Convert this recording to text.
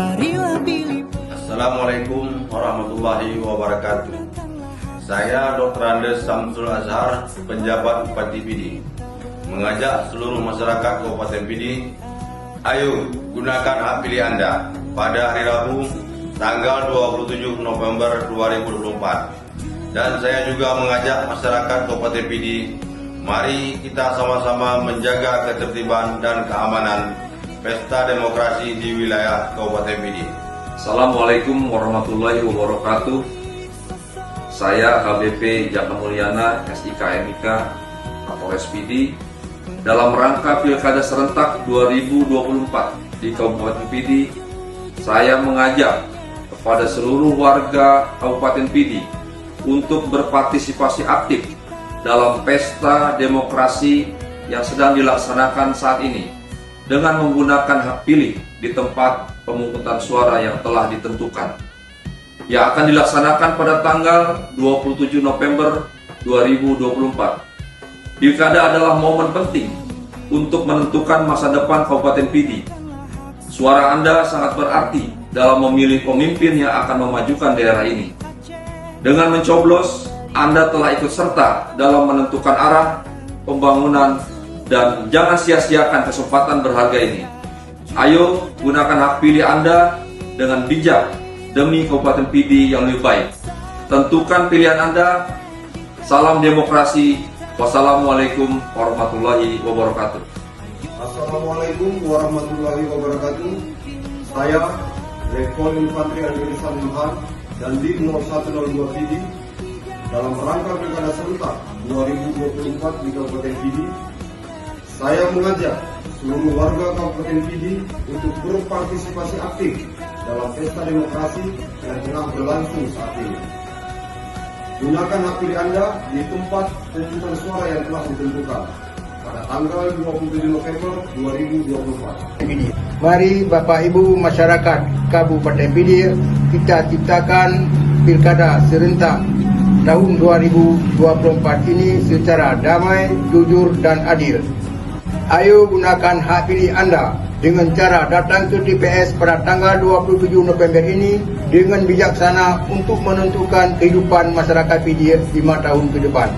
Marilah pilih. Assalamualaikum warahmatullahi wabarakatuh. Saya Dr. Andes Samsul Azhar, penjabat Bupati Pidi, mengajak seluruh masyarakat Kabupaten Pidi, ayo gunakan hak pilih Anda pada hari Rabu tanggal 27 November 2024. Dan saya juga mengajak masyarakat Kabupaten Pidi, mari kita sama-sama menjaga ketertiban dan keamanan pesta demokrasi di wilayah Kabupaten Pidi. Assalamualaikum warahmatullahi wabarakatuh. Saya HBP Jaka Mulyana, SIK MIK, Kapolres Pidi, dalam rangka Pilkada Serentak 2024 di Kabupaten Pidi, saya mengajak kepada seluruh warga Kabupaten Pidi untuk berpartisipasi aktif dalam pesta demokrasi yang sedang dilaksanakan saat ini dengan menggunakan hak pilih di tempat pemungutan suara yang telah ditentukan, yang akan dilaksanakan pada tanggal 27 November 2024. Pilkada adalah momen penting untuk menentukan masa depan Kabupaten Pidi. Suara Anda sangat berarti dalam memilih pemimpin yang akan memajukan daerah ini. Dengan mencoblos, Anda telah ikut serta dalam menentukan arah pembangunan, dan jangan sia-siakan kesempatan berharga ini. Ayo gunakan hak pilih Anda dengan bijak demi Kabupaten Pidi yang lebih baik. Tentukan pilihan Anda. Salam demokrasi. Wassalamualaikum warahmatullahi wabarakatuh. Assalamualaikum warahmatullahi wabarakatuh. Saya Letkol Infantri Andi Irsan Ilham dan Dim 0102 Pidi dalam rangka Pilkada Serentak 2024 di Kabupaten Pidi, saya mengajak seluruh warga Kabupaten Pidi untuk berpartisipasi aktif dalam pesta demokrasi yang tengah berlangsung saat ini. Gunakan hak pilih Anda di tempat pemungutan suara yang telah ditentukan pada tanggal 27 November 2024. Mari Bapak Ibu masyarakat Kabupaten Pidi, kita ciptakan Pilkada Serentak tahun 2024 ini secara damai, jujur, dan adil. Ayo gunakan hak pilih Anda dengan cara datang ke TPS pada tanggal 27 November ini dengan bijaksana untuk menentukan kehidupan masyarakat Pidi 5 tahun ke depan.